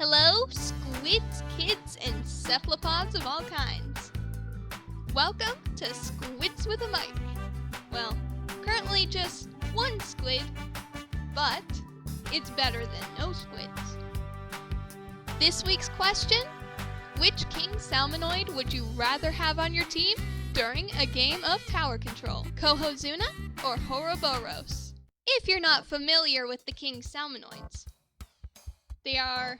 Hello, squids, kids, and cephalopods of all kinds. Welcome to Squids with a Mic. Well, currently just one squid, but it's better than no squids. This week's question: which King Salmonoid would you rather have on your team during a game of tower control? Kohozuna or Ouroboros? If you're not familiar with the King Salmonoids, they are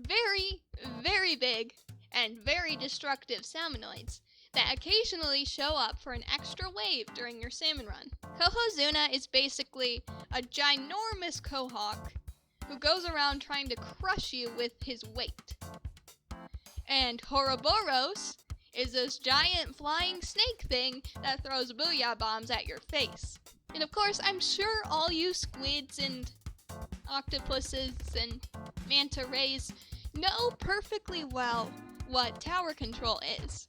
very, very big and very destructive salmonoids that occasionally show up for an extra wave during your salmon run. Kohozuna is basically a ginormous quahog who goes around trying to crush you with his weight. And Ouroboros is this giant flying snake thing that throws booyah bombs at your face. And of course, I'm sure all you squids and octopuses and manta rays know perfectly well what tower control is.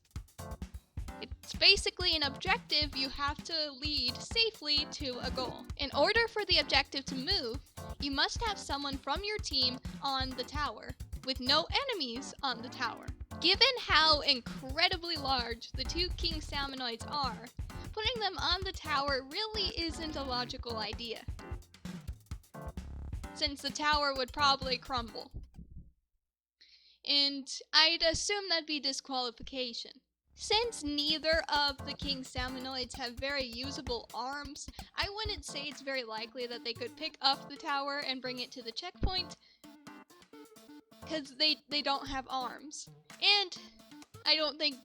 It's basically an objective you have to lead safely to a goal. In order for the objective to move, you must have someone from your team on the tower, with no enemies on the tower. Given how incredibly large the two King Salmonoids are, putting them on the tower really isn't a logical idea, since the tower would probably crumble. And I'd assume that'd be disqualification. Since neither of the King Salmonoids have very usable arms, I wouldn't say it's very likely that they could pick up the tower and bring it to the checkpoint, because they don't have arms. And I don't think...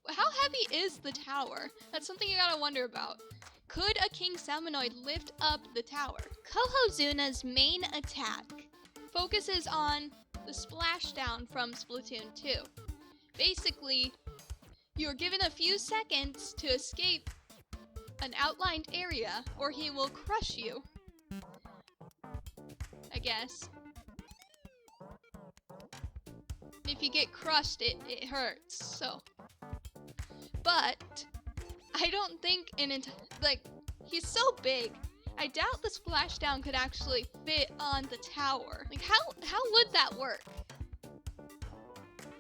How heavy is the tower? That's something you gotta wonder about. Could a King Salmonoid lift up the tower? Kohozuna's main attack focuses on the splashdown from Splatoon 2. Basically, you're given a few seconds to escape an outlined area, or he will crush you. I guess. If you get crushed, it hurts, so. But I don't think he's so big, I doubt the splashdown could actually fit on the tower. How would that work?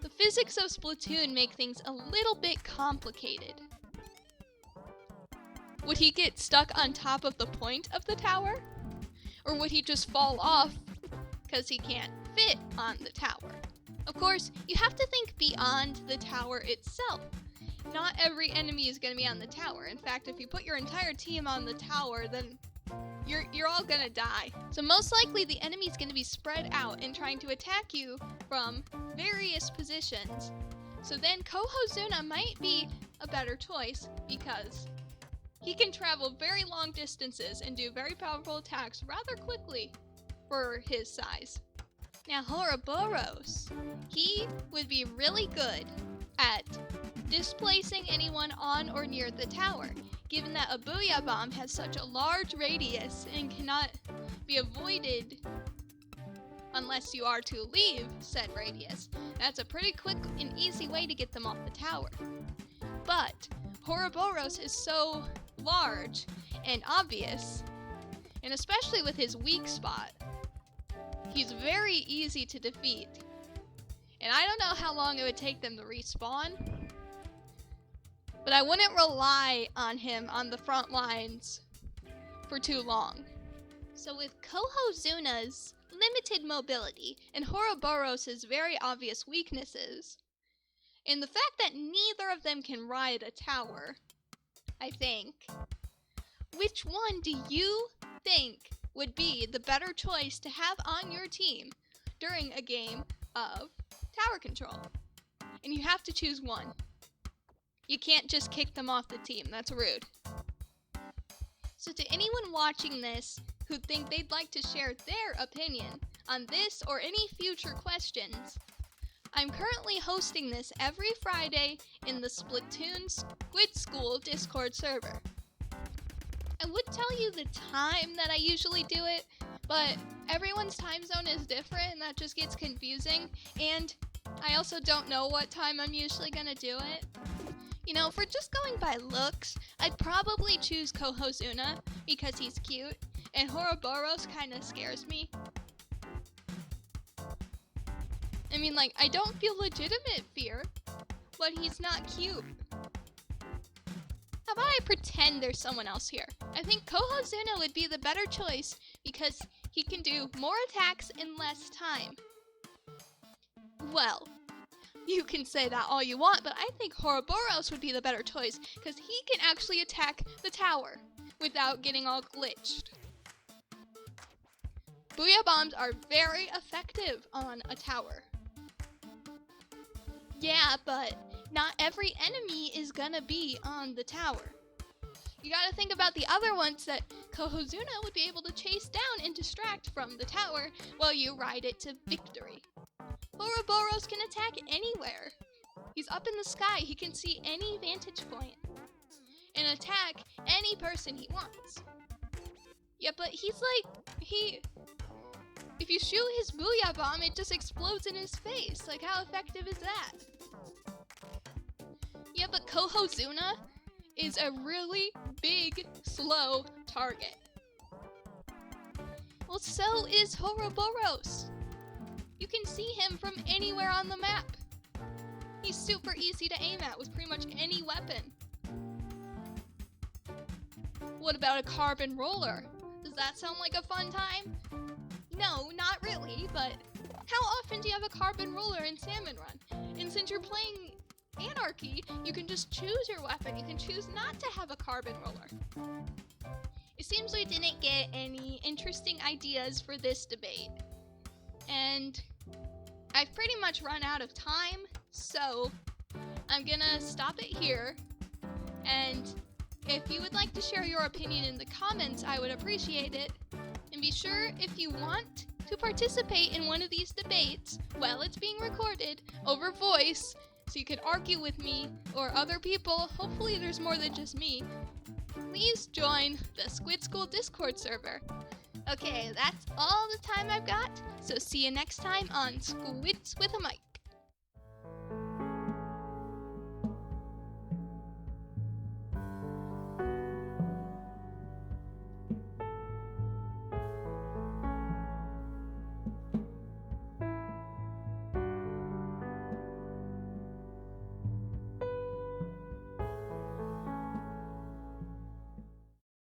The physics of Splatoon make things a little bit complicated. Would he get stuck on top of the point of the tower? Or would he just fall off because he can't fit on the tower? Of course, you have to think beyond the tower itself. Not every enemy is going to be on the tower. In fact, if you put your entire team on the tower, then you're all gonna die. So most likely the enemy's gonna be spread out and trying to attack you from various positions. So then Kohozuna might be a better choice because he can travel very long distances and do very powerful attacks rather quickly for his size. Now Ouroboros, he would be really good at displacing anyone on or near the tower, given that a booyah bomb has such a large radius and cannot be avoided unless you are to leave said radius. That's a pretty quick and easy way to get them off the tower. But Ouroboros is so large and obvious, and especially with his weak spot, he's very easy to defeat. And I don't know how long it would take them to respawn, but I wouldn't rely on him on the front lines for too long. So with Kohozuna's limited mobility and Ouroboros' very obvious weaknesses, and the fact that neither of them can ride a tower, I think, which one do you think would be the better choice to have on your team during a game of tower control? And you have to choose one. You can't just kick them off the team, that's rude. So to anyone watching this who think they'd like to share their opinion on this or any future questions, I'm currently hosting this every Friday in the Splatoon Squid School Discord server. I would tell you the time that I usually do it, but everyone's time zone is different and that just gets confusing, and I also don't know what time I'm usually gonna do it. You know, if we're just going by looks, I'd probably choose Kohozuna because he's cute, and Ouroboros kinda scares me. mean, like, I don't feel legitimate fear, but he's not cute. How about I pretend there's someone else here? I think Kohozuna would be the better choice because he can do more attacks in less time. Well, you can say that all you want, but I think Ouroboros would be the better choice because he can actually attack the tower without getting all glitched. Booyah bombs are very effective on a tower. Yeah, but not every enemy is gonna be on the tower. You gotta think about the other ones that Kohozuna would be able to chase down and distract from the tower while you ride it to victory. Ouroboros can attack anywhere. He's up in the sky, he can see any vantage point and attack any person he wants. Yeah, but he's like, if you shoot his Booyah Bomb, it just explodes in his face. Like, how effective is that? Yeah, but Kohozuna is a really big, slow target. Well, so is Ouroboros. You can see him from anywhere on the map. He's super easy to aim at with pretty much any weapon. What about a carbon roller? Does that sound like a fun time? No, not really, but how often do you have a carbon roller in Salmon Run? And since you're playing Anarchy, you can just choose your weapon. You can choose not to have a carbon roller. It seems we didn't get any interesting ideas for this debate. And I've pretty much run out of time, so I'm gonna stop it here. And if you would like to share your opinion in the comments, I would appreciate it. And be sure, if you want to participate in one of these debates while it's being recorded over voice, so you can argue with me or other people, hopefully there's more than just me, please join the Squid School Discord server. Okay, that's all the time I've got, so see you next time on Squids with a Mic.